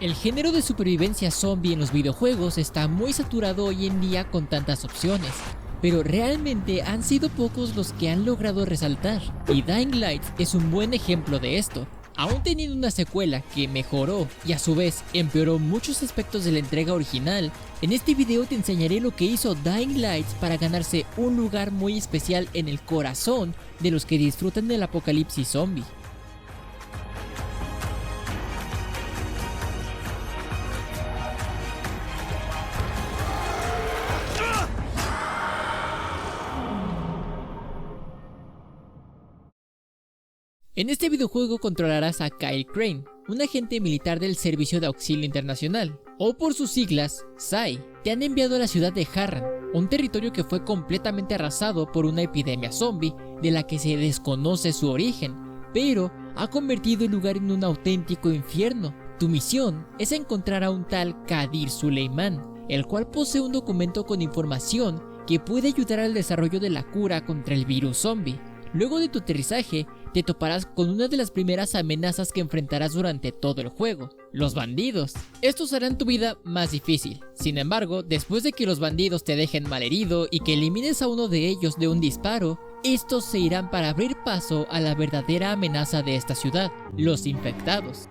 El género de supervivencia zombie en los videojuegos está muy saturado hoy en día con tantas opciones, pero realmente han sido pocos los que han logrado resaltar, y Dying Light es un buen ejemplo de esto. Aún teniendo una secuela que mejoró y a su vez empeoró muchos aspectos de la entrega original, en este video te enseñaré lo que hizo Dying Light para ganarse un lugar muy especial en el corazón de los que disfrutan del apocalipsis zombie. En este videojuego controlarás a Kyle Crane, un agente militar del Servicio de Auxilio Internacional, o por sus siglas, SAI. Te han enviado a la ciudad de Harran, un territorio que fue completamente arrasado por una epidemia zombie de la que se desconoce su origen, pero ha convertido el lugar en un auténtico infierno. Tu misión es encontrar a un tal Kadir Suleiman, el cual posee un documento con información que puede ayudar al desarrollo de la cura contra el virus zombie. Luego de tu aterrizaje, te toparás con una de las primeras amenazas que enfrentarás durante todo el juego, los bandidos. Estos harán tu vida más difícil. Sin embargo, después de que los bandidos te dejen malherido y que elimines a uno de ellos de un disparo, estos se irán para abrir paso a la verdadera amenaza de esta ciudad, los infectados.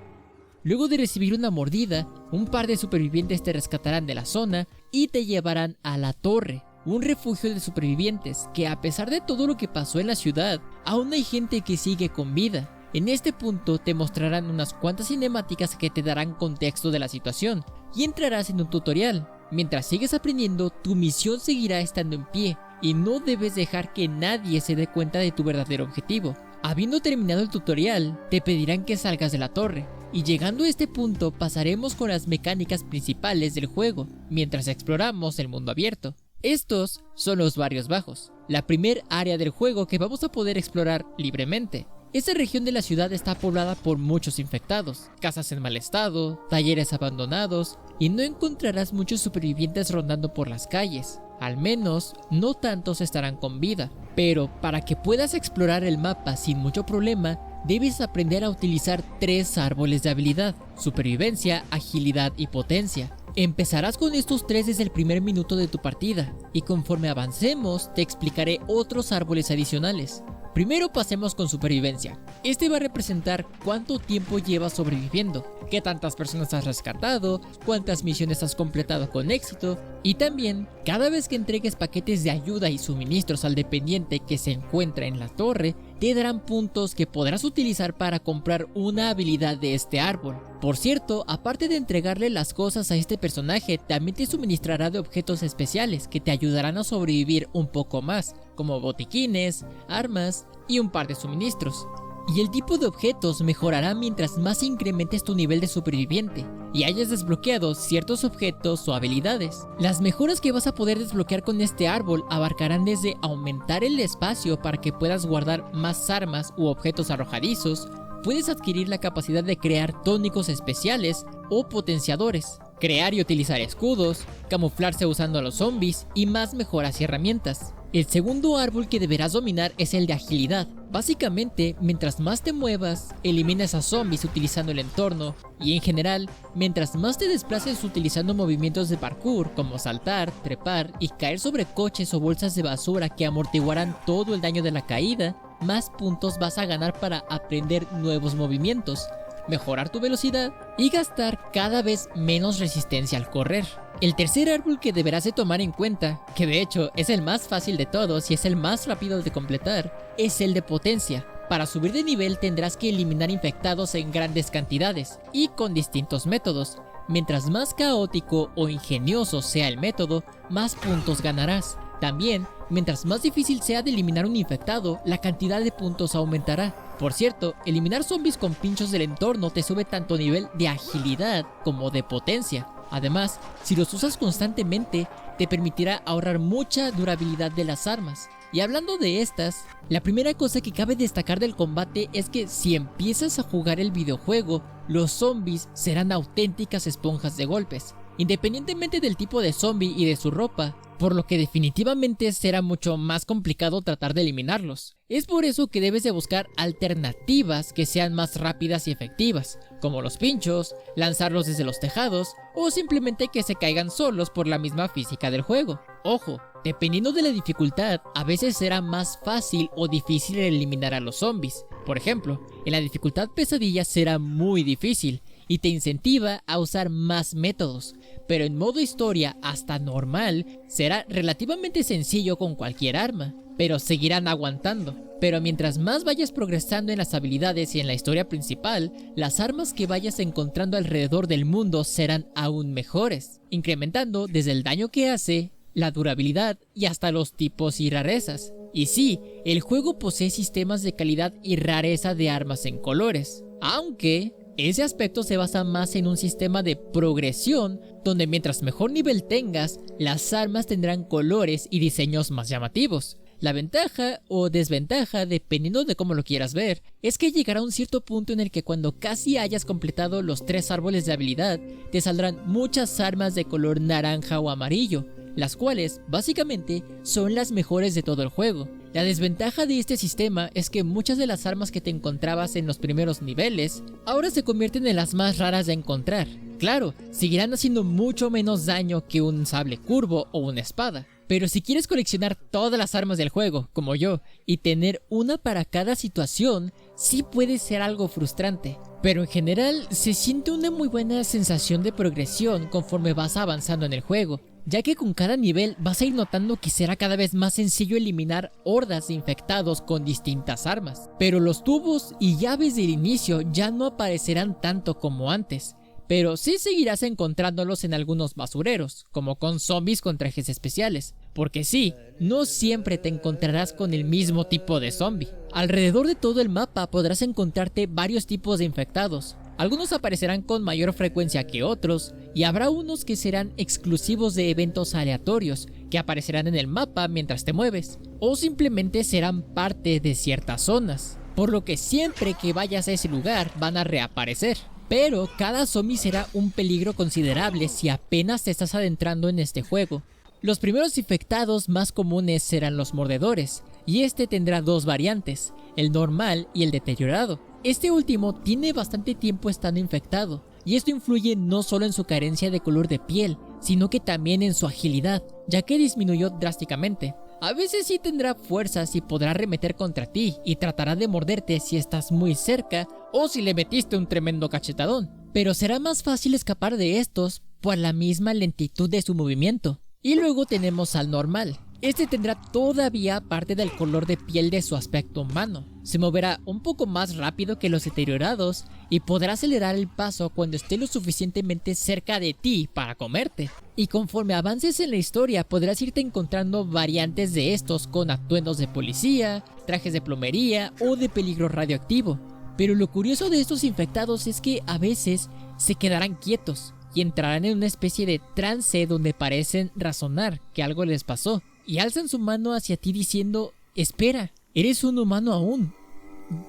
Luego de recibir una mordida, un par de supervivientes te rescatarán de la zona y te llevarán a la torre, un refugio de supervivientes que, a pesar de todo lo que pasó en la ciudad, aún hay gente que sigue con vida. En este punto te mostrarán unas cuantas cinemáticas que te darán contexto de la situación y entrarás en un tutorial. Mientras sigues aprendiendo, tu misión seguirá estando en pie y no debes dejar que nadie se dé cuenta de tu verdadero objetivo. Habiendo terminado el tutorial, te pedirán que salgas de la torre, y llegando a este punto pasaremos con las mecánicas principales del juego, mientras exploramos el mundo abierto. Estos son los barrios bajos, la primer área del juego que vamos a poder explorar libremente. Esta región de la ciudad está poblada por muchos infectados, casas en mal estado, talleres abandonados, y no encontrarás muchos supervivientes rondando por las calles. Al menos, no tantos estarán con vida. Pero para que puedas explorar el mapa sin mucho problema, debes aprender a utilizar 3 árboles de habilidad: supervivencia, agilidad y potencia. Empezarás con estos 3 desde el primer minuto de tu partida, y conforme avancemos te explicaré otros árboles adicionales. Primero pasemos con supervivencia. Este va a representar cuánto tiempo llevas sobreviviendo, qué tantas personas has rescatado, cuántas misiones has completado con éxito, y también cada vez que entregues paquetes de ayuda y suministros al dependiente que se encuentra en la torre, te darán puntos que podrás utilizar para comprar una habilidad de este árbol. Por cierto, aparte de entregarle las cosas a este personaje, también te suministrará de objetos especiales que te ayudarán a sobrevivir un poco más, como botiquines, armas y un par de suministros. Y el tipo de objetos mejorará mientras más incrementes tu nivel de superviviente y hayas desbloqueado ciertos objetos o habilidades. Las mejoras que vas a poder desbloquear con este árbol abarcarán desde aumentar el espacio para que puedas guardar más armas u objetos arrojadizos. Puedes adquirir la capacidad de crear tónicos especiales o potenciadores, crear y utilizar escudos, camuflarse usando a los zombies y más mejoras y herramientas. El segundo árbol que deberás dominar es el de agilidad. Básicamente, mientras más te muevas, eliminas a zombies utilizando el entorno, y en general, mientras más te desplaces utilizando movimientos de parkour como saltar, trepar y caer sobre coches o bolsas de basura que amortiguarán todo el daño de la caída, más puntos vas a ganar para aprender nuevos movimientos, mejorar tu velocidad y gastar cada vez menos resistencia al correr. El tercer árbol que deberás de tomar en cuenta, que de hecho es el más fácil de todos y es el más rápido de completar, es el de potencia. Para subir de nivel tendrás que eliminar infectados en grandes cantidades y con distintos métodos. Mientras más caótico o ingenioso sea el método, más puntos ganarás. También, mientras más difícil sea de eliminar un infectado, la cantidad de puntos aumentará. Por cierto, eliminar zombies con pinchos del entorno te sube tanto nivel de agilidad como de potencia. Además, si los usas constantemente, te permitirá ahorrar mucha durabilidad de las armas. Y hablando de estas, la primera cosa que cabe destacar del combate es que si empiezas a jugar el videojuego, los zombies serán auténticas esponjas de golpes. independientemente del tipo de zombie y de su ropa, por lo que definitivamente será mucho más complicado tratar de eliminarlos. Es por eso que debes de buscar alternativas que sean más rápidas y efectivas, como los pinchos, lanzarlos desde los tejados o simplemente que se caigan solos por la misma física del juego. Ojo, dependiendo de la dificultad, a veces será más fácil o difícil eliminar a los zombies. Por ejemplo, en la dificultad pesadilla será muy difícil y te incentiva a usar más métodos, pero en modo historia hasta normal será relativamente sencillo con cualquier arma, pero seguirán aguantando. Pero mientras más vayas progresando en las habilidades y en la historia principal, las armas que vayas encontrando alrededor del mundo serán aún mejores, incrementando desde el daño que hace, la durabilidad y hasta los tipos y rarezas. Y sí, el juego posee sistemas de calidad y rareza de armas en colores, aunque ese aspecto se basa más en un sistema de progresión donde mientras mejor nivel tengas, las armas tendrán colores y diseños más llamativos. La ventaja o desventaja, dependiendo de cómo lo quieras ver, es que llegará un cierto punto en el que cuando casi hayas completado los 3 árboles de habilidad, te saldrán muchas armas de color naranja o amarillo, las cuales básicamente son las mejores de todo el juego. La desventaja de este sistema es que muchas de las armas que te encontrabas en los primeros niveles ahora se convierten en las más raras de encontrar. Claro, seguirán haciendo mucho menos daño que un sable curvo o una espada, pero si quieres coleccionar todas las armas del juego, como yo, y tener una para cada situación, sí puede ser algo frustrante. Pero en general se siente una muy buena sensación de progresión conforme vas avanzando en el juego, ya que con cada nivel vas a ir notando que será cada vez más sencillo eliminar hordas de infectados con distintas armas. Pero los tubos y llaves del inicio ya no aparecerán tanto como antes, pero sí seguirás encontrándolos en algunos basureros, como con zombies con trajes especiales. Porque sí, no siempre te encontrarás con el mismo tipo de zombie. Alrededor de todo el mapa podrás encontrarte varios tipos de infectados. Algunos aparecerán con mayor frecuencia que otros, y habrá unos que serán exclusivos de eventos aleatorios, que aparecerán en el mapa mientras te mueves, o simplemente serán parte de ciertas zonas, por lo que siempre que vayas a ese lugar van a reaparecer. Pero cada zombie será un peligro considerable si apenas te estás adentrando en este juego. Los primeros infectados más comunes serán los mordedores, y este tendrá 2 variantes, el normal y el deteriorado. Este último tiene bastante tiempo estando infectado, y esto influye no solo en su carencia de color de piel, sino que también en su agilidad, ya que disminuyó drásticamente. A veces sí tendrá fuerzas y podrá arremeter contra ti y tratará de morderte si estás muy cerca o si le metiste un tremendo cachetadón, pero será más fácil escapar de estos por la misma lentitud de su movimiento. Y luego tenemos al normal. Este tendrá todavía parte del color de piel de su aspecto humano. Se moverá un poco más rápido que los deteriorados y podrá acelerar el paso cuando esté lo suficientemente cerca de ti para comerte. Y conforme avances en la historia podrás irte encontrando variantes de estos con atuendos de policía, trajes de plomería o de peligro radioactivo. Pero lo curioso de estos infectados es que a veces se quedarán quietos y entrarán en una especie de trance donde parecen razonar que algo les pasó y alzan su mano hacia ti diciendo: espera, eres un humano aún,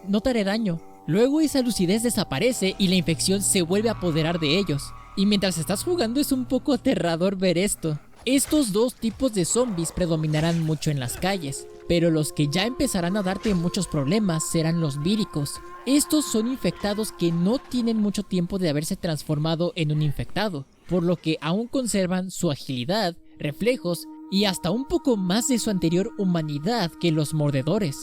no te haré daño. Luego esa lucidez desaparece y la infección se vuelve a apoderar de ellos. Y mientras estás jugando es un poco aterrador ver esto. Estos 2 tipos de zombies predominarán mucho en las calles, pero los que ya empezarán a darte muchos problemas serán los víricos. Estos son infectados que no tienen mucho tiempo de haberse transformado en un infectado, por lo que aún conservan su agilidad, reflejos y hasta un poco más de su anterior humanidad que los mordedores.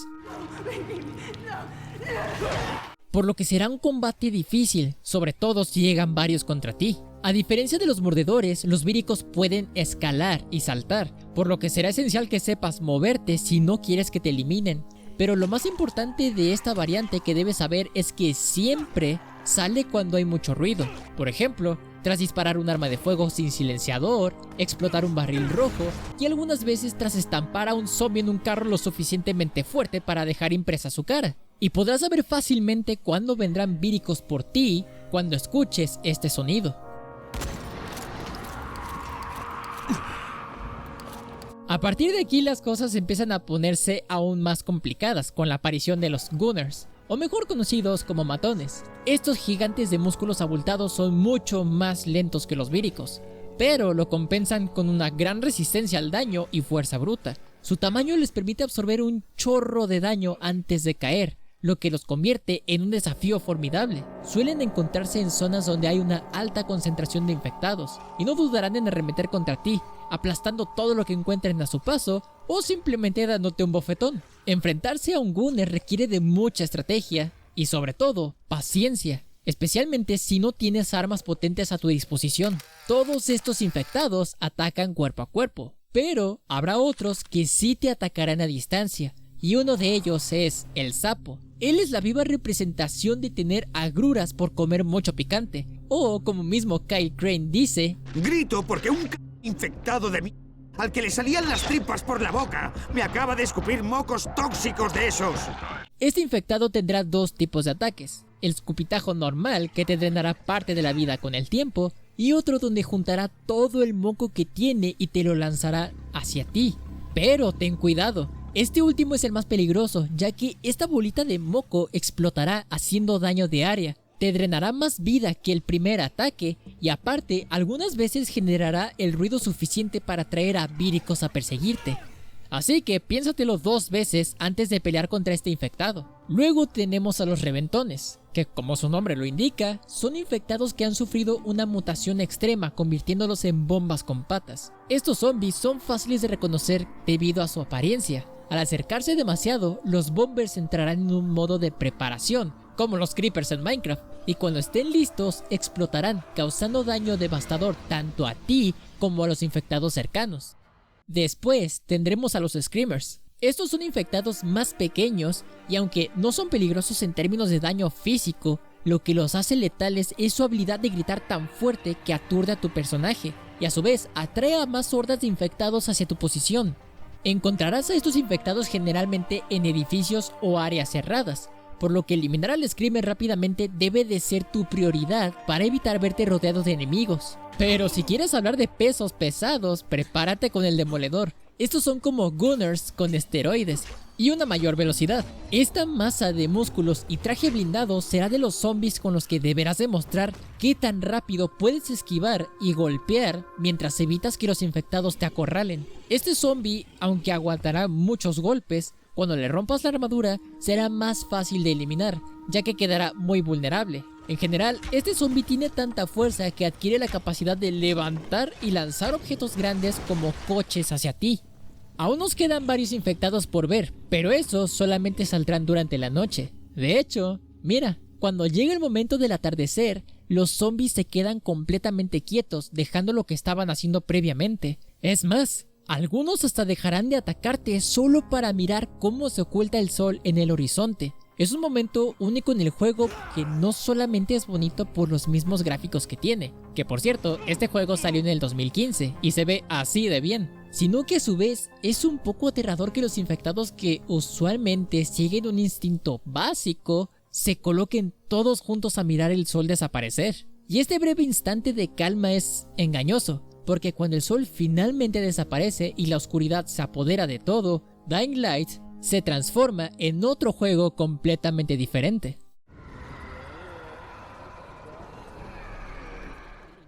Por lo que será un combate difícil, sobre todo si llegan varios contra ti. A diferencia de los mordedores, los víricos pueden escalar y saltar, por lo que será esencial que sepas moverte si no quieres que te eliminen. Pero lo más importante de esta variante que debes saber es que siempre sale cuando hay mucho ruido. Por ejemplo, tras disparar un arma de fuego sin silenciador, explotar un barril rojo y algunas veces tras estampar a un zombie en un carro lo suficientemente fuerte para dejar impresa su cara. Y podrás saber fácilmente cuándo vendrán víricos por ti cuando escuches este sonido. A partir de aquí las cosas empiezan a ponerse aún más complicadas con la aparición de los Gunners, o mejor conocidos como matones. Estos gigantes de músculos abultados son mucho más lentos que los víricos, pero lo compensan con una gran resistencia al daño y fuerza bruta. Su tamaño les permite absorber un chorro de daño antes de caer, lo que los convierte en un desafío formidable. Suelen encontrarse en zonas donde hay una alta concentración de infectados, y no dudarán en arremeter contra ti, aplastando todo lo que encuentren a su paso, o simplemente dándote un bofetón. Enfrentarse a un Gunner requiere de mucha estrategia, y sobre todo, paciencia, especialmente si no tienes armas potentes a tu disposición. Todos estos infectados atacan cuerpo a cuerpo, pero habrá otros que sí te atacarán a distancia, y uno de ellos es el sapo. Él es la viva representación de tener agruras por comer mucho picante, o como mismo Kyle Crane dice: grito porque un infectado de mí, al que le salían las tripas por la boca, me acaba de escupir mocos tóxicos de esos. Este infectado tendrá dos tipos de ataques: el escupitajo normal, que te drenará parte de la vida con el tiempo, y otro donde juntará todo el moco que tiene y te lo lanzará hacia ti. Pero ten cuidado, este último es el más peligroso, ya que esta bolita de moco explotará haciendo daño de área, te drenará más vida que el primer ataque, y aparte algunas veces generará el ruido suficiente para atraer a víricos a perseguirte. Así que piénsatelo 2 veces antes de pelear contra este infectado. Luego tenemos a los reventones, que como su nombre lo indica, son infectados que han sufrido una mutación extrema, convirtiéndolos en bombas con patas. Estos zombies son fáciles de reconocer debido a su apariencia. Al acercarse demasiado, los bombers entrarán en un modo de preparación, como los creepers en Minecraft, y cuando estén listos explotarán, causando daño devastador tanto a ti como a los infectados cercanos. Después tendremos a los Screamers. Estos son infectados más pequeños y aunque no son peligrosos en términos de daño físico, lo que los hace letales es su habilidad de gritar tan fuerte que aturde a tu personaje y a su vez atrae a más hordas de infectados hacia tu posición. Encontrarás a estos infectados generalmente en edificios o áreas cerradas, por lo que eliminar al Screamer rápidamente debe de ser tu prioridad para evitar verte rodeado de enemigos. Pero si quieres hablar de pesos pesados, prepárate con el Demoledor. Estos son como Gunners con esteroides y una mayor velocidad. Esta masa de músculos y traje blindado será de los zombies con los que deberás demostrar qué tan rápido puedes esquivar y golpear mientras evitas que los infectados te acorralen. Este zombie, aunque aguantará muchos golpes, cuando le rompas la armadura será más fácil de eliminar, ya que quedará muy vulnerable. En general, este zombie tiene tanta fuerza que adquiere la capacidad de levantar y lanzar objetos grandes como coches hacia ti. Aún nos quedan varios infectados por ver, pero esos solamente saldrán durante la noche. De hecho, mira, cuando llega el momento del atardecer, los zombies se quedan completamente quietos, dejando lo que estaban haciendo previamente. Es más, algunos hasta dejarán de atacarte solo para mirar cómo se oculta el sol en el horizonte. Es un momento único en el juego que no solamente es bonito por los mismos gráficos que tiene, que por cierto, este juego salió en el 2015 y se ve así de bien, sino que a su vez es un poco aterrador que los infectados que usualmente siguen un instinto básico se coloquen todos juntos a mirar el sol desaparecer. Y este breve instante de calma es engañoso, porque cuando el sol finalmente desaparece y la oscuridad se apodera de todo, Dying Light se transforma en otro juego completamente diferente.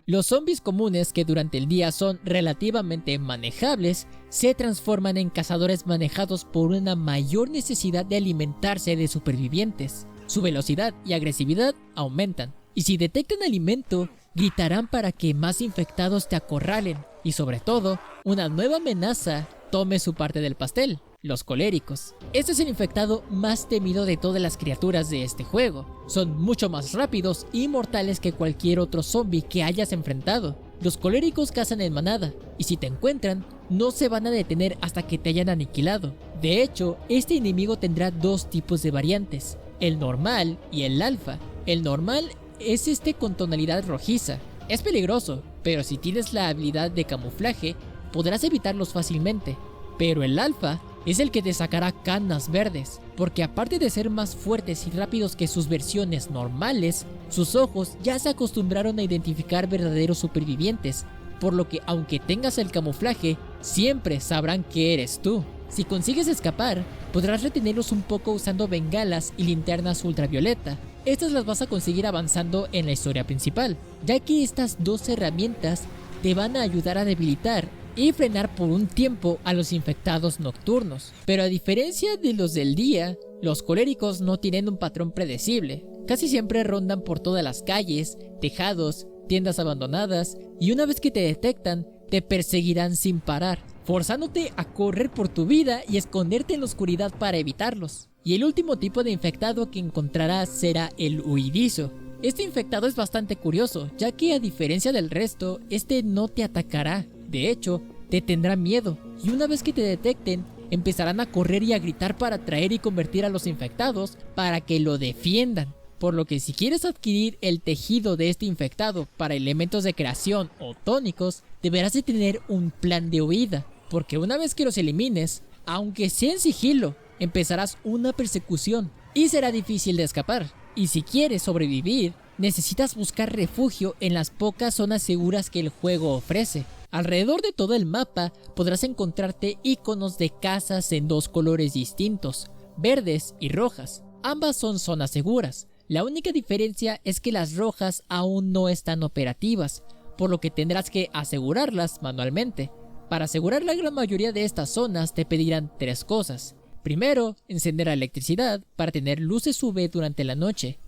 Los zombies comunes, que durante el día son relativamente manejables, se transforman en cazadores manejados por una mayor necesidad de alimentarse de supervivientes. Su velocidad y agresividad aumentan, y si detectan alimento, gritarán para que más infectados te acorralen, y sobre todo, una nueva amenaza tome su parte del pastel: los coléricos. Este es el infectado más temido de todas las criaturas de este juego. Son mucho más rápidos y mortales que cualquier otro zombie que hayas enfrentado. Los coléricos cazan en manada, y si te encuentran, no se van a detener hasta que te hayan aniquilado. De hecho, este enemigo tendrá 2 tipos de variantes: el normal y el alfa. El normal es este con tonalidad rojiza. Es peligroso, pero si tienes la habilidad de camuflaje, podrás evitarlos fácilmente. Pero el alfa es el que te sacará canas verdes, porque aparte de ser más fuertes y rápidos que sus versiones normales, sus ojos ya se acostumbraron a identificar verdaderos supervivientes, por lo que aunque tengas el camuflaje, siempre sabrán que eres tú. Si consigues escapar, podrás retenerlos un poco usando bengalas y linternas ultravioleta. Estas las vas a conseguir avanzando en la historia principal, ya que estas 2 herramientas te van a ayudar a debilitar y frenar por un tiempo a los infectados nocturnos. Pero a diferencia de los del día, los coléricos no tienen un patrón predecible. Casi siempre rondan por todas las calles, tejados, tiendas abandonadas, y una vez que te detectan, te perseguirán sin parar, forzándote a correr por tu vida y esconderte en la oscuridad para evitarlos. Y el último tipo de infectado que encontrarás será el huidizo. Este infectado es bastante curioso, ya que a diferencia del resto, este no te atacará. De hecho, te tendrá miedo, y una vez que te detecten, empezarán a correr y a gritar para atraer y convertir a los infectados para que lo defiendan. Por lo que si quieres adquirir el tejido de este infectado para elementos de creación o tónicos, deberás de tener un plan de huida, porque una vez que los elimines, aunque sea en sigilo, empezarás una persecución y será difícil de escapar. Y si quieres sobrevivir, necesitas buscar refugio en las pocas zonas seguras que el juego ofrece. Alrededor de todo el mapa podrás encontrarte iconos de casas en dos colores distintos, verdes y rojas. Ambas son zonas seguras. La única diferencia es que las rojas aún no están operativas, por lo que tendrás que asegurarlas manualmente. Para asegurar la gran mayoría de estas zonas te pedirán tres cosas. Primero, encender la electricidad para tener luces UV durante la noche.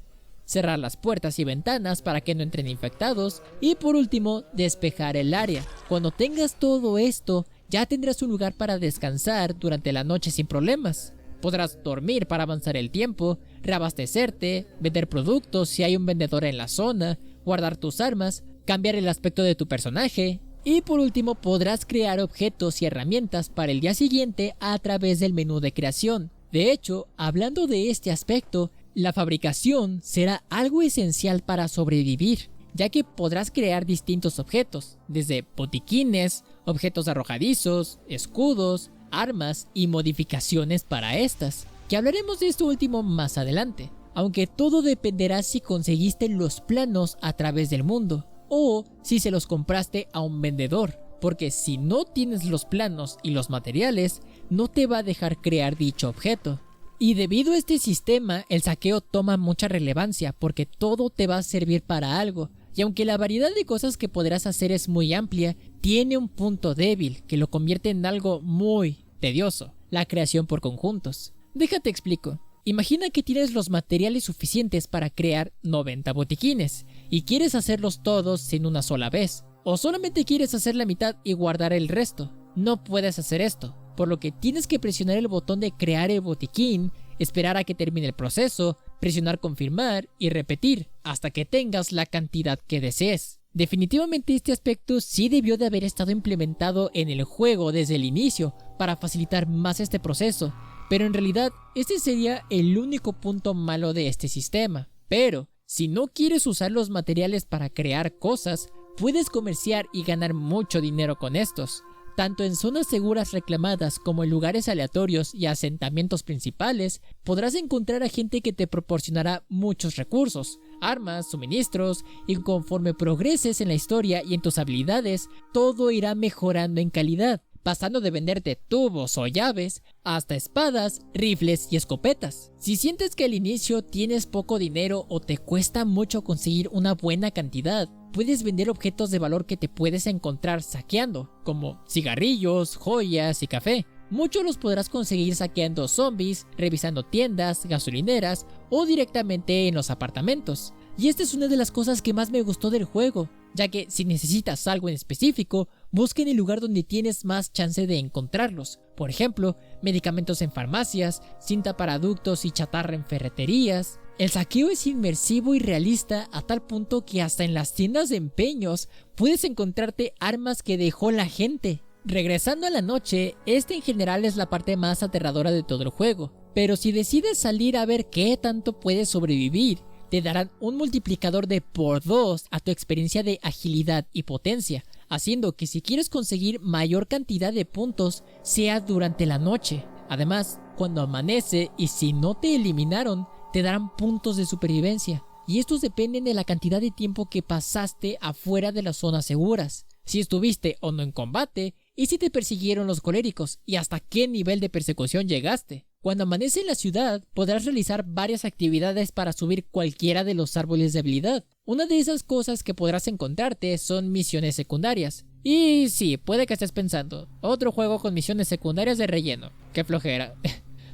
Cerrar las puertas y ventanas para que no entren infectados. Y por último, despejar el área. Cuando tengas todo esto, ya tendrás un lugar para descansar durante la noche sin problemas. Podrás dormir para avanzar el tiempo, reabastecerte, vender productos si hay un vendedor en la zona, guardar tus armas, cambiar el aspecto de tu personaje. Y por último, podrás crear objetos y herramientas para el día siguiente a través del menú de creación. De hecho, hablando de este aspecto, la fabricación será algo esencial para sobrevivir, ya que podrás crear distintos objetos, desde botiquines, objetos arrojadizos, escudos, armas y modificaciones para estas, que hablaremos de esto último más adelante, aunque todo dependerá si conseguiste los planos a través del mundo, o si se los compraste a un vendedor, porque si no tienes los planos y los materiales, no te va a dejar crear dicho objeto. Y debido a este sistema, el saqueo toma mucha relevancia porque todo te va a servir para algo, y aunque la variedad de cosas que podrás hacer es muy amplia, tiene un punto débil que lo convierte en algo muy tedioso: la creación por conjuntos. Déjate explico. Imagina que tienes los materiales suficientes para crear 90 botiquines y quieres hacerlos todos en una sola vez, o solamente quieres hacer la mitad y guardar el resto. No puedes hacer esto, por lo que tienes que presionar el botón de crear el botiquín, esperar a que termine el proceso, presionar confirmar y repetir hasta que tengas la cantidad que desees. Definitivamente este aspecto sí debió de haber estado implementado en el juego desde el inicio para facilitar más este proceso, pero en realidad este sería el único punto malo de este sistema. Pero si no quieres usar los materiales para crear cosas, puedes comerciar y ganar mucho dinero con estos. Tanto en zonas seguras reclamadas como en lugares aleatorios y asentamientos principales, podrás encontrar a gente que te proporcionará muchos recursos, armas, suministros, y conforme progreses en la historia y en tus habilidades, todo irá mejorando en calidad, pasando de venderte tubos o llaves hasta espadas, rifles y escopetas. Si sientes que al inicio tienes poco dinero o te cuesta mucho conseguir una buena cantidad, puedes vender objetos de valor que te puedes encontrar saqueando, como cigarrillos, joyas y café. Muchos los podrás conseguir saqueando zombies, revisando tiendas, gasolineras o directamente en los apartamentos. Y esta es una de las cosas que más me gustó del juego, ya que si necesitas algo en específico, busca en el lugar donde tienes más chance de encontrarlos. Por ejemplo, medicamentos en farmacias, cinta para ductos y chatarra en ferreterías. El saqueo es inmersivo y realista a tal punto que hasta en las tiendas de empeños puedes encontrarte armas que dejó la gente. Regresando a la noche, esta en general es la parte más aterradora de todo el juego, pero si decides salir a ver qué tanto puedes sobrevivir, te darán un multiplicador de por 2 a tu experiencia de agilidad y potencia, haciendo que si quieres conseguir mayor cantidad de puntos sea durante la noche. Además, cuando amanece y si no te eliminaron, te darán puntos de supervivencia, y estos dependen de la cantidad de tiempo que pasaste afuera de las zonas seguras, si estuviste o no en combate, y si te persiguieron los coléricos, y hasta qué nivel de persecución llegaste. Cuando amanece en la ciudad, podrás realizar varias actividades para subir cualquiera de los árboles de habilidad. Una de esas cosas que podrás encontrarte son misiones secundarias. Y sí, puede que estés pensando, otro juego con misiones secundarias de relleno. ¡Qué flojera!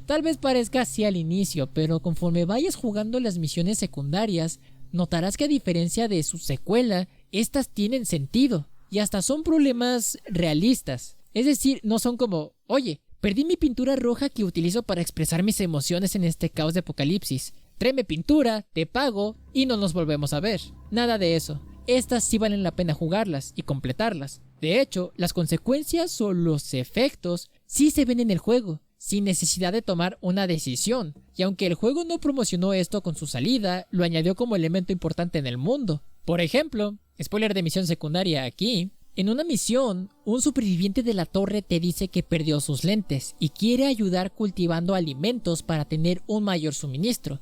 Tal vez parezca así al inicio, pero conforme vayas jugando las misiones secundarias, notarás que a diferencia de su secuela, estas tienen sentido y hasta son problemas realistas. Es decir, no son como, oye, perdí mi pintura roja que utilizo para expresar mis emociones en este caos de apocalipsis. Tráeme pintura, te pago y no nos volvemos a ver. Nada de eso. Estas sí valen la pena jugarlas y completarlas. De hecho, las consecuencias o los efectos sí se ven en el juego, sin necesidad de tomar una decisión. Y aunque el juego no promocionó esto con su salida, lo añadió como elemento importante en el mundo. Por ejemplo, spoiler de misión secundaria aquí, en una misión, un superviviente de la torre te dice que perdió sus lentes y quiere ayudar cultivando alimentos para tener un mayor suministro.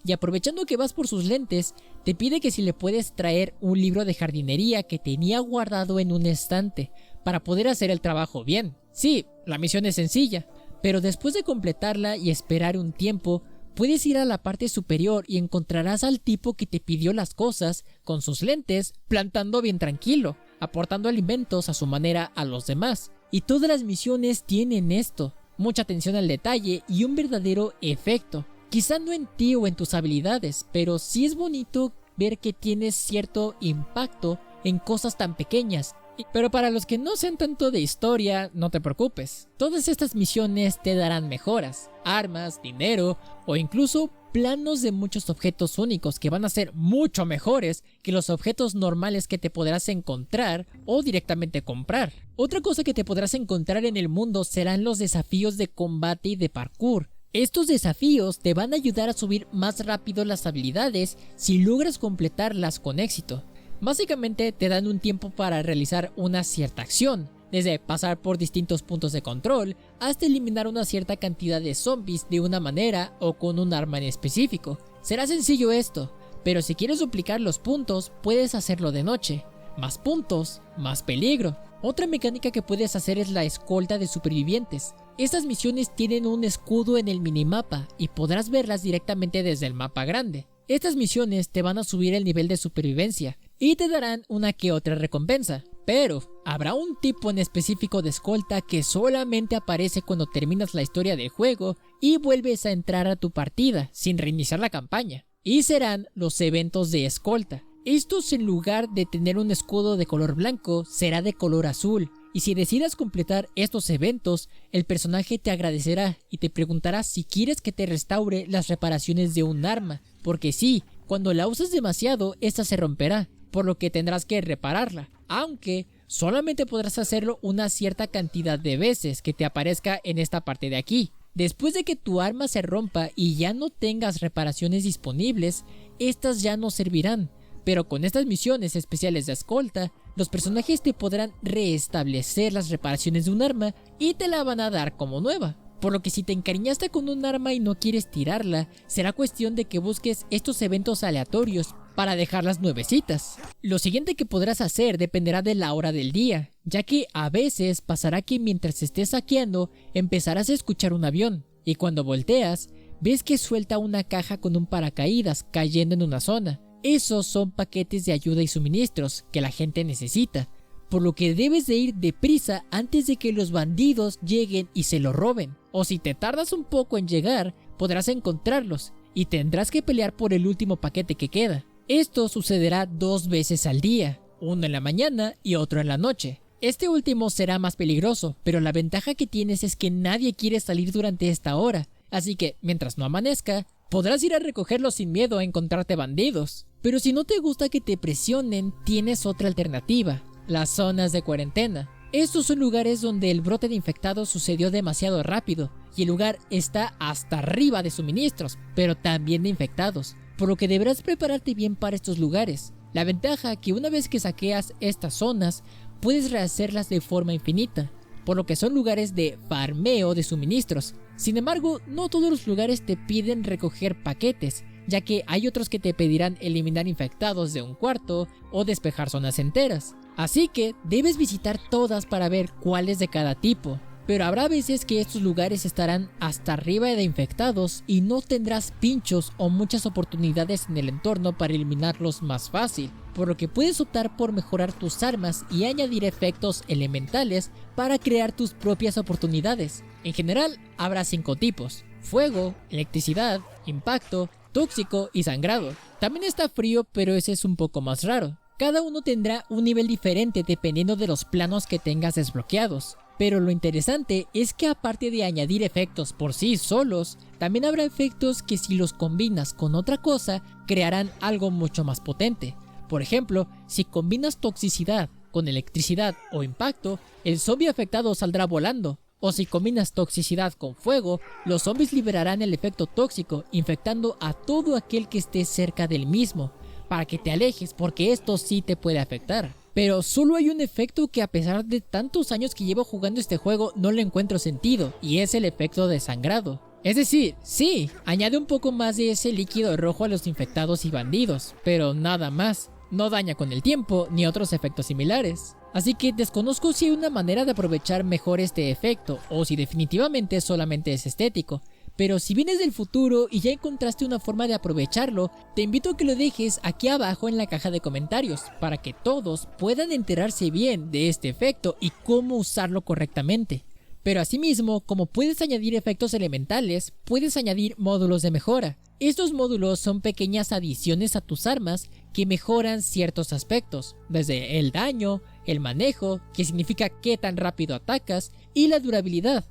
Y aprovechando que vas por sus lentes, te pide que si le puedes traer un libro de jardinería que tenía guardado en un estante para poder hacer el trabajo bien. Sí, la misión es sencilla, pero después de completarla y esperar un tiempo, puedes ir a la parte superior y encontrarás al tipo que te pidió las cosas con sus lentes, plantando bien tranquilo, aportando alimentos a su manera a los demás. Y todas las misiones tienen esto, mucha atención al detalle y un verdadero efecto. Quizá no en ti o en tus habilidades, pero sí es bonito ver que tienes cierto impacto en cosas tan pequeñas. Pero para los que no sean tanto de historia, no te preocupes. Todas estas misiones te darán mejoras, armas, dinero o incluso planos de muchos objetos únicos que van a ser mucho mejores que los objetos normales que te podrás encontrar o directamente comprar. Otra cosa que te podrás encontrar en el mundo serán los desafíos de combate y de parkour. Estos desafíos te van a ayudar a subir más rápido las habilidades si logras completarlas con éxito. Básicamente te dan un tiempo para realizar una cierta acción, desde pasar por distintos puntos de control hasta eliminar una cierta cantidad de zombies de una manera o con un arma en específico. Será sencillo esto, pero si quieres duplicar los puntos puedes hacerlo de noche. Más puntos, más peligro. Otra mecánica que puedes hacer es la escolta de supervivientes. Estas misiones tienen un escudo en el minimapa y podrás verlas directamente desde el mapa grande. Estas misiones te van a subir el nivel de supervivencia y te darán una que otra recompensa, pero habrá un tipo en específico de escolta que solamente aparece cuando terminas la historia del juego y vuelves a entrar a tu partida sin reiniciar la campaña, y serán los eventos de escolta. Estos, en lugar de tener un escudo de color blanco, será de color azul. Y si decidas completar estos eventos, el personaje te agradecerá y te preguntará si quieres que te restaure las reparaciones de un arma, porque sí, cuando la uses demasiado, esta se romperá, por lo que tendrás que repararla, aunque solamente podrás hacerlo una cierta cantidad de veces que te aparezca en esta parte de aquí. Después de que tu arma se rompa y ya no tengas reparaciones disponibles, estas ya no servirán. Pero con estas misiones especiales de escolta, los personajes te podrán restablecer las reparaciones de un arma y te la van a dar como nueva. Por lo que si te encariñaste con un arma y no quieres tirarla, será cuestión de que busques estos eventos aleatorios para dejarlas nuevecitas. Lo siguiente que podrás hacer dependerá de la hora del día, ya que a veces pasará que mientras estés saqueando empezarás a escuchar un avión, y cuando volteas, ves que suelta una caja con un paracaídas cayendo en una zona. Esos son paquetes de ayuda y suministros que la gente necesita, por lo que debes de ir deprisa antes de que los bandidos lleguen y se lo roben. O si te tardas un poco en llegar, podrás encontrarlos y tendrás que pelear por el último paquete que queda. Esto sucederá 2 veces al día, uno en la mañana y otro en la noche. Este último será más peligroso, pero la ventaja que tienes es que nadie quiere salir durante esta hora, así que mientras no amanezca, podrás ir a recogerlos sin miedo a encontrarte bandidos. Pero si no te gusta que te presionen, tienes otra alternativa, las zonas de cuarentena. Estos son lugares donde el brote de infectados sucedió demasiado rápido y el lugar está hasta arriba de suministros, pero también de infectados, por lo que deberás prepararte bien para estos lugares. La ventaja que una vez que saqueas estas zonas, puedes rehacerlas de forma infinita, por lo que son lugares de farmeo de suministros. Sin embargo, no todos los lugares te piden recoger paquetes, ya que hay otros que te pedirán eliminar infectados de un cuarto o despejar zonas enteras. Así que debes visitar todas para ver cuál es de cada tipo. pero habrá veces que estos lugares estarán hasta arriba de infectados y no tendrás pinchos o muchas oportunidades en el entorno para eliminarlos más fácil, por lo que puedes optar por mejorar tus armas y añadir efectos elementales para crear tus propias oportunidades. En general habrá 5 tipos: fuego, electricidad, impacto, tóxico y sangrado. También está frío, pero ese es un poco más raro. Cada uno tendrá un nivel diferente dependiendo de los planos que tengas desbloqueados. Pero lo interesante es que aparte de añadir efectos por sí solos, también habrá efectos que si los combinas con otra cosa, crearán algo mucho más potente. Por ejemplo, si combinas toxicidad con electricidad o impacto, el zombie afectado saldrá volando. O si combinas toxicidad con fuego, los zombies liberarán el efecto tóxico, infectando a todo aquel que esté cerca del mismo, para que te alejes porque esto sí te puede afectar. Pero solo hay un efecto que a pesar de tantos años que llevo jugando este juego no le encuentro sentido, y es el efecto de sangrado. Es decir, sí, añade un poco más de ese líquido rojo a los infectados y bandidos, pero nada más. No daña con el tiempo ni otros efectos similares. Así que desconozco si hay una manera de aprovechar mejor este efecto o si definitivamente solamente es estético. Pero si vienes del futuro y ya encontraste una forma de aprovecharlo, te invito a que lo dejes aquí abajo en la caja de comentarios para que todos puedan enterarse bien de este efecto y cómo usarlo correctamente. Pero asimismo, como puedes añadir efectos elementales, puedes añadir módulos de mejora. Estos módulos son pequeñas adiciones a tus armas que mejoran ciertos aspectos, desde el daño, el manejo, que significa qué tan rápido atacas, y la durabilidad.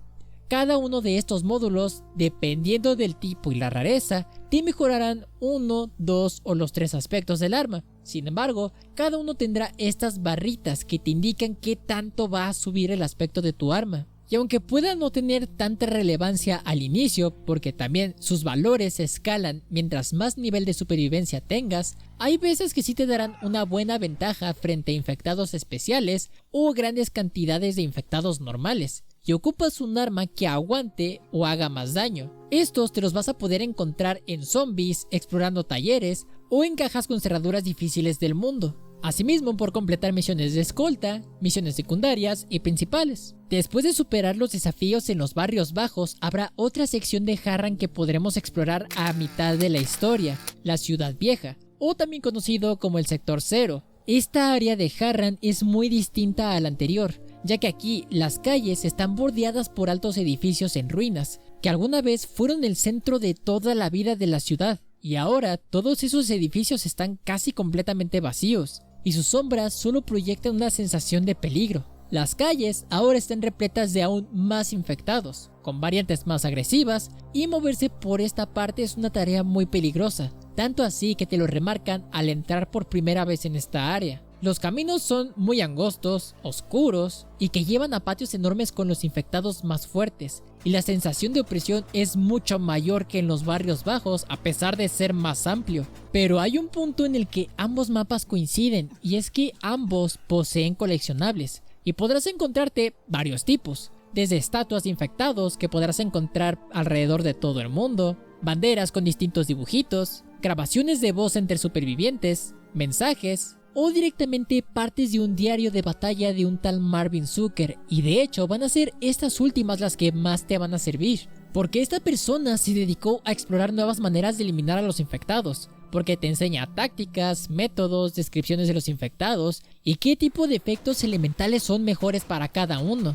Cada uno de estos módulos, dependiendo del tipo y la rareza, te mejorarán 1, 2 o los 3 aspectos del arma. Sin embargo, cada uno tendrá estas barritas que te indican qué tanto va a subir el aspecto de tu arma. Y aunque pueda no tener tanta relevancia al inicio, porque también sus valores escalan mientras más nivel de supervivencia tengas, hay veces que sí te darán una buena ventaja frente a infectados especiales o grandes cantidades de infectados normales, y ocupas un arma que aguante o haga más daño. Estos te los vas a poder encontrar en zombies, explorando talleres o en cajas con cerraduras difíciles del mundo. Asimismo, por completar misiones de escolta, misiones secundarias y principales. Después de superar los desafíos en los barrios bajos, habrá otra sección de Harran que podremos explorar a mitad de la historia, la Ciudad Vieja, o también conocido como el Sector Cero. Esta área de Harran es muy distinta a la anterior, ya que aquí las calles están bordeadas por altos edificios en ruinas, que alguna vez fueron el centro de toda la vida de la ciudad, y ahora todos esos edificios están casi completamente vacíos, y sus sombras solo proyectan una sensación de peligro. Las calles ahora están repletas de aún más infectados, con variantes más agresivas, y moverse por esta parte es una tarea muy peligrosa, tanto así que te lo remarcan al entrar por primera vez en esta área. Los caminos son muy angostos, oscuros y que llevan a patios enormes con los infectados más fuertes, y la sensación de opresión es mucho mayor que en los barrios bajos a pesar de ser más amplio. Pero hay un punto en el que ambos mapas coinciden, y es que ambos poseen coleccionables y podrás encontrarte varios tipos, desde estatuas de infectados que podrás encontrar alrededor de todo el mundo, banderas con distintos dibujitos, grabaciones de voz entre supervivientes, mensajes o directamente partes de un diario de batalla de un tal Marvin Zucker, y de hecho van a ser estas últimas las que más te van a servir, porque esta persona se dedicó a explorar nuevas maneras de eliminar a los infectados, porque te enseña tácticas, métodos, descripciones de los infectados y qué tipo de efectos elementales son mejores para cada uno.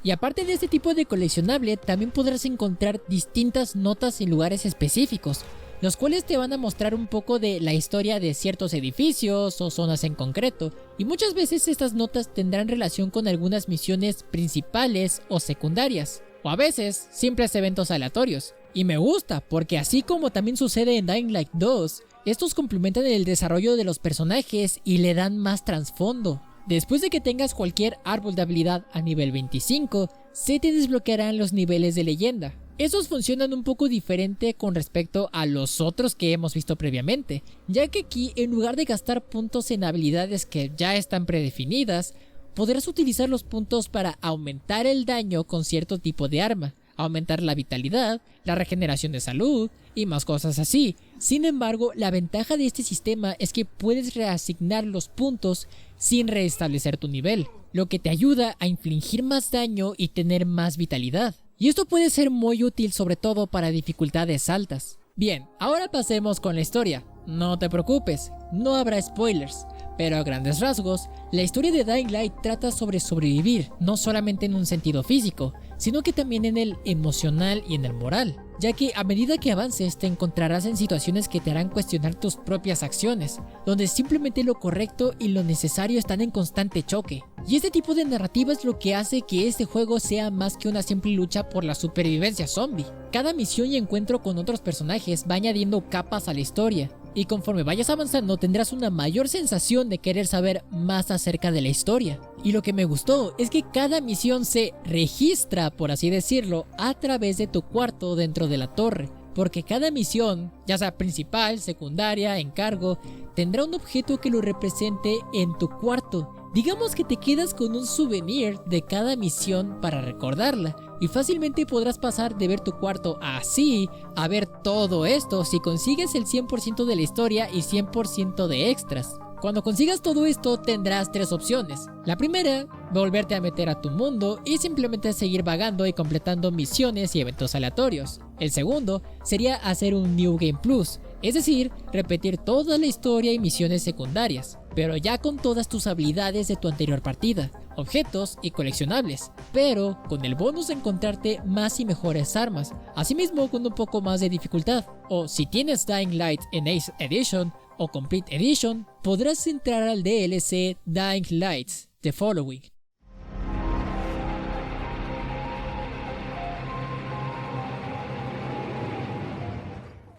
Y aparte de este tipo de coleccionable, también podrás encontrar distintas notas en lugares específicos, los cuales te van a mostrar un poco de la historia de ciertos edificios o zonas en concreto, y muchas veces estas notas tendrán relación con algunas misiones principales o secundarias, o a veces simples eventos aleatorios. Y me gusta, porque así como también sucede en Dying Light 2, estos complementan el desarrollo de los personajes y le dan más trasfondo. Después de que tengas cualquier árbol de habilidad a nivel 25, se te desbloquearán los niveles de leyenda. Estos funcionan un poco diferente con respecto a los otros que hemos visto previamente, ya que aquí en lugar de gastar puntos en habilidades que ya están predefinidas, podrás utilizar los puntos para aumentar el daño con cierto tipo de arma, aumentar la vitalidad, la regeneración de salud y más cosas así. Sin embargo, la ventaja de este sistema es que puedes reasignar los puntos sin restablecer tu nivel, lo que te ayuda a infligir más daño y tener más vitalidad. Y esto puede ser muy útil sobre todo para dificultades altas. Bien, ahora pasemos con la historia. No te preocupes, no habrá spoilers, pero a grandes rasgos, la historia de Dying Light trata sobre sobrevivir, no solamente en un sentido físico, sino que también en el emocional y en el moral, ya que a medida que avances te encontrarás en situaciones que te harán cuestionar tus propias acciones, donde simplemente lo correcto y lo necesario están en constante choque. Y este tipo de narrativa es lo que hace que este juego sea más que una simple lucha por la supervivencia zombie. Cada misión y encuentro con otros personajes va añadiendo capas a la historia, y conforme vayas avanzando tendrás una mayor sensación de querer saber más acerca de la historia. Y lo que me gustó es que cada misión se registra, por así decirlo, a través de tu cuarto dentro de la torre, porque cada misión, ya sea principal, secundaria, encargo, tendrá un objeto que lo represente en tu cuarto. Digamos que te quedas con un souvenir de cada misión para recordarla, y fácilmente podrás pasar de ver tu cuarto así a ver todo esto si consigues el 100% de la historia y 100% de extras. Cuando consigas todo esto tendrás tres opciones. La primera, volverte a meter a tu mundo y simplemente seguir vagando y completando misiones y eventos aleatorios. El segundo sería hacer un New Game Plus, es decir, repetir toda la historia y misiones secundarias, pero ya con todas tus habilidades de tu anterior partida, objetos y coleccionables, pero con el bonus de encontrarte más y mejores armas, asimismo con un poco más de dificultad. O si tienes Dying Light en Ace Edition o Complete Edition, podrás entrar al DLC Dying Light The Following.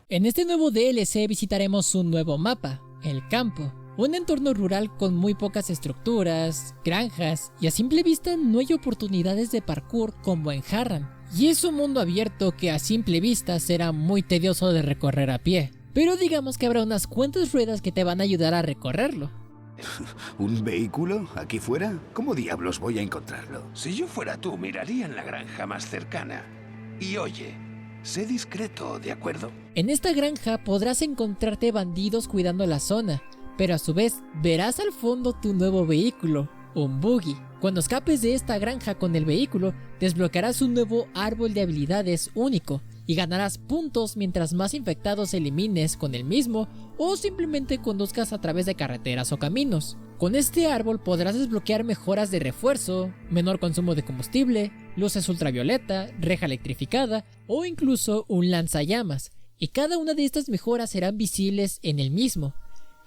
En este nuevo DLC visitaremos un nuevo mapa, el campo. Un entorno rural con muy pocas estructuras, granjas, y a simple vista no hay oportunidades de parkour como en Harran. Y es un mundo abierto que a simple vista será muy tedioso de recorrer a pie. Pero digamos que habrá unas cuantas ruedas que te van a ayudar a recorrerlo. ¿Un vehículo aquí fuera? ¿Cómo diablos voy a encontrarlo? Si yo fuera tú, miraría en la granja más cercana. Y oye, sé discreto, ¿de acuerdo? En esta granja podrás encontrarte bandidos cuidando la zona, pero a su vez verás al fondo tu nuevo vehículo, un buggy. Cuando escapes de esta granja con el vehículo, desbloquearás un nuevo árbol de habilidades único y ganarás puntos mientras más infectados elimines con el mismo o simplemente conduzcas a través de carreteras o caminos. Con este árbol podrás desbloquear mejoras de refuerzo, menor consumo de combustible, luces ultravioleta, reja electrificada o incluso un lanzallamas, y cada una de estas mejoras serán visibles en el mismo.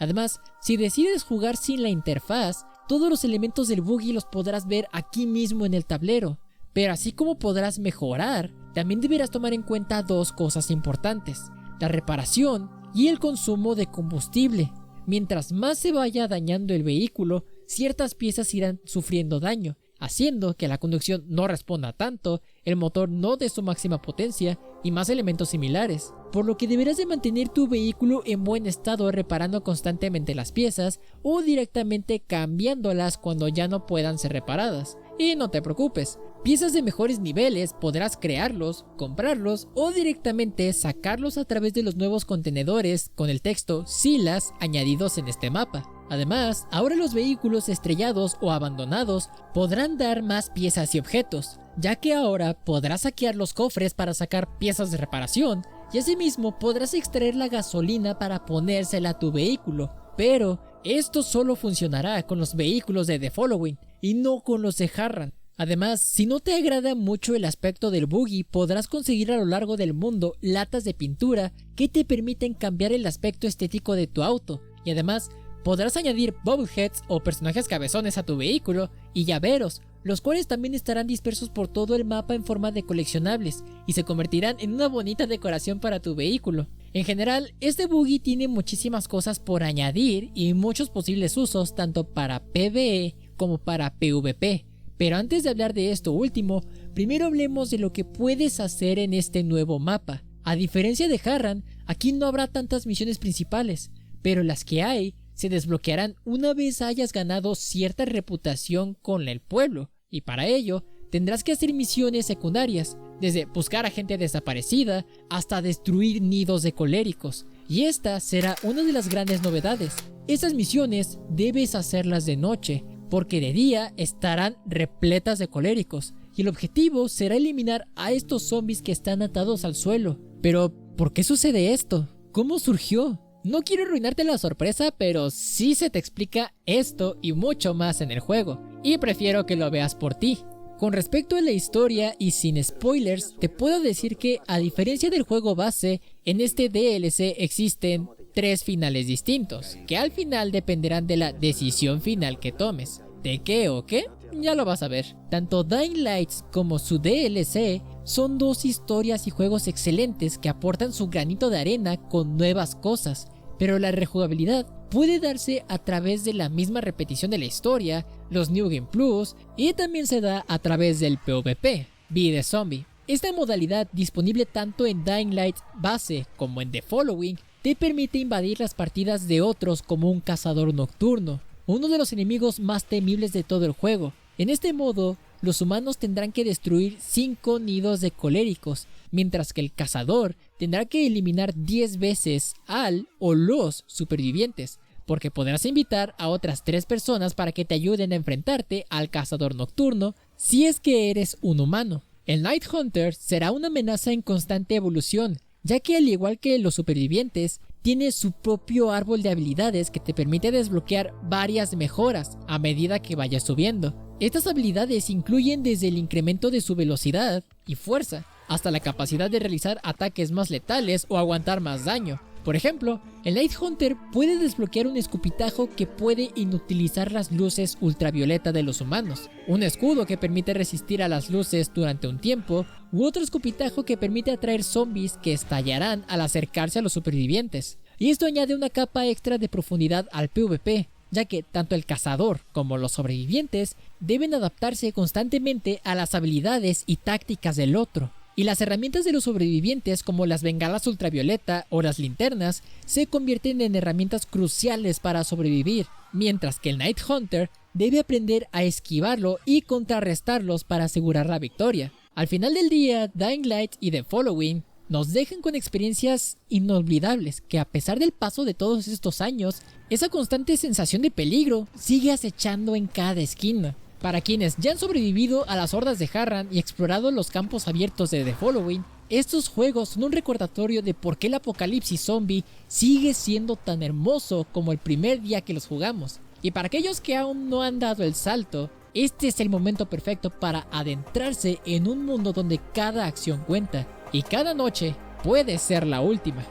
Además, si decides jugar sin la interfaz, todos los elementos del buggy los podrás ver aquí mismo en el tablero. Pero así como podrás mejorar, también deberás tomar en cuenta dos cosas importantes: la reparación y el consumo de combustible. Mientras más se vaya dañando el vehículo, ciertas piezas irán sufriendo daño, haciendo que la conducción no responda tanto, el motor no dé su máxima potencia y más elementos similares, por lo que deberás de mantener tu vehículo en buen estado reparando constantemente las piezas o directamente cambiándolas cuando ya no puedan ser reparadas. Y no te preocupes, piezas de mejores niveles podrás crearlos, comprarlos o directamente sacarlos a través de los nuevos contenedores con el texto Silas añadidos en este mapa. Además, ahora los vehículos estrellados o abandonados podrán dar más piezas y objetos, ya que ahora podrás saquear los cofres para sacar piezas de reparación y asimismo podrás extraer la gasolina para ponérsela a tu vehículo. Pero esto solo funcionará con los vehículos de The Following y no con los de Harran. Además, si no te agrada mucho el aspecto del buggy, podrás conseguir a lo largo del mundo latas de pintura que te permiten cambiar el aspecto estético de tu auto, y además podrás añadir bobbleheads o personajes cabezones a tu vehículo y llaveros, los cuales también estarán dispersos por todo el mapa en forma de coleccionables y se convertirán en una bonita decoración para tu vehículo. En general, este buggy tiene muchísimas cosas por añadir y muchos posibles usos tanto para PvE como para PvP. Pero antes de hablar de esto último, primero hablemos de lo que puedes hacer en este nuevo mapa. A diferencia de Harran, aquí no habrá tantas misiones principales, pero las que hay se desbloquearán una vez hayas ganado cierta reputación con el pueblo, y para ello tendrás que hacer misiones secundarias, desde buscar a gente desaparecida hasta destruir nidos de coléricos. Y esta será una de las grandes novedades. Estas misiones debes hacerlas de noche, porque de día estarán repletas de coléricos, y el objetivo será eliminar a estos zombies que están atados al suelo. Pero, ¿por qué sucede esto? ¿Cómo surgió? No quiero arruinarte la sorpresa, pero sí se te explica esto y mucho más en el juego, y prefiero que lo veas por ti. Con respecto a la historia y sin spoilers, te puedo decir que a diferencia del juego base, en este DLC existen 3 finales distintos, que al final dependerán de la decisión final que tomes. ¿De qué o qué? Ya lo vas a ver. Tanto Dying Light como su DLC son 2 historias y juegos excelentes que aportan su granito de arena con nuevas cosas, pero la rejugabilidad puede darse a través de la misma repetición de la historia, los New Game Plus, y también se da a través del PvP, Be the Zombie. Esta modalidad, disponible tanto en Dying Light base como en The Following, te permite invadir las partidas de otros como un cazador nocturno, uno de los enemigos más temibles de todo el juego. En este modo, los humanos tendrán que destruir 5 nidos de coléricos, mientras que el cazador tendrá que eliminar 10 veces al o los supervivientes, porque podrás invitar a otras 3 personas para que te ayuden a enfrentarte al cazador nocturno si es que eres un humano. El Night Hunter será una amenaza en constante evolución, ya que al igual que los supervivientes, tiene su propio árbol de habilidades que te permite desbloquear varias mejoras a medida que vayas subiendo. Estas habilidades incluyen desde el incremento de su velocidad y fuerza, hasta la capacidad de realizar ataques más letales o aguantar más daño. Por ejemplo, el Night Hunter puede desbloquear un escupitajo que puede inutilizar las luces ultravioleta de los humanos, un escudo que permite resistir a las luces durante un tiempo, u otro escupitajo que permite atraer zombies que estallarán al acercarse a los supervivientes. Y esto añade una capa extra de profundidad al PvP, ya que tanto el cazador como los sobrevivientes deben adaptarse constantemente a las habilidades y tácticas del otro. Y las herramientas de los sobrevivientes, como las bengalas ultravioleta o las linternas, se convierten en herramientas cruciales para sobrevivir, mientras que el Night Hunter debe aprender a esquivarlo y contrarrestarlos para asegurar la victoria. Al final del día, Dying Light y The Following nos dejan con experiencias inolvidables que, a pesar del paso de todos estos años, esa constante sensación de peligro sigue acechando en cada esquina. Para quienes ya han sobrevivido a las hordas de Harran y explorado los campos abiertos de The Following, estos juegos son un recordatorio de por qué el apocalipsis zombie sigue siendo tan hermoso como el primer día que los jugamos. Y para aquellos que aún no han dado el salto, este es el momento perfecto para adentrarse en un mundo donde cada acción cuenta y cada noche puede ser la última.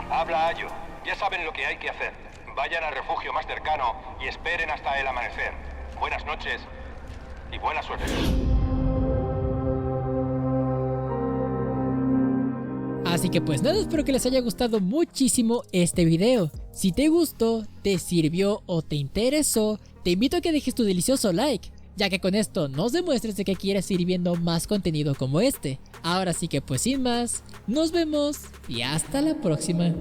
Habla Ayo, ya saben lo que hay que hacer. Vayan al refugio más cercano y esperen hasta el amanecer. Buenas noches y buena suerte. Así que pues nada, espero que les haya gustado muchísimo este video. Si te gustó, te sirvió o te interesó, te invito a que dejes tu delicioso like, ya que con esto nos demuestres de que quieres seguir viendo más contenido como este. Ahora sí que pues sin más, nos vemos y hasta la próxima.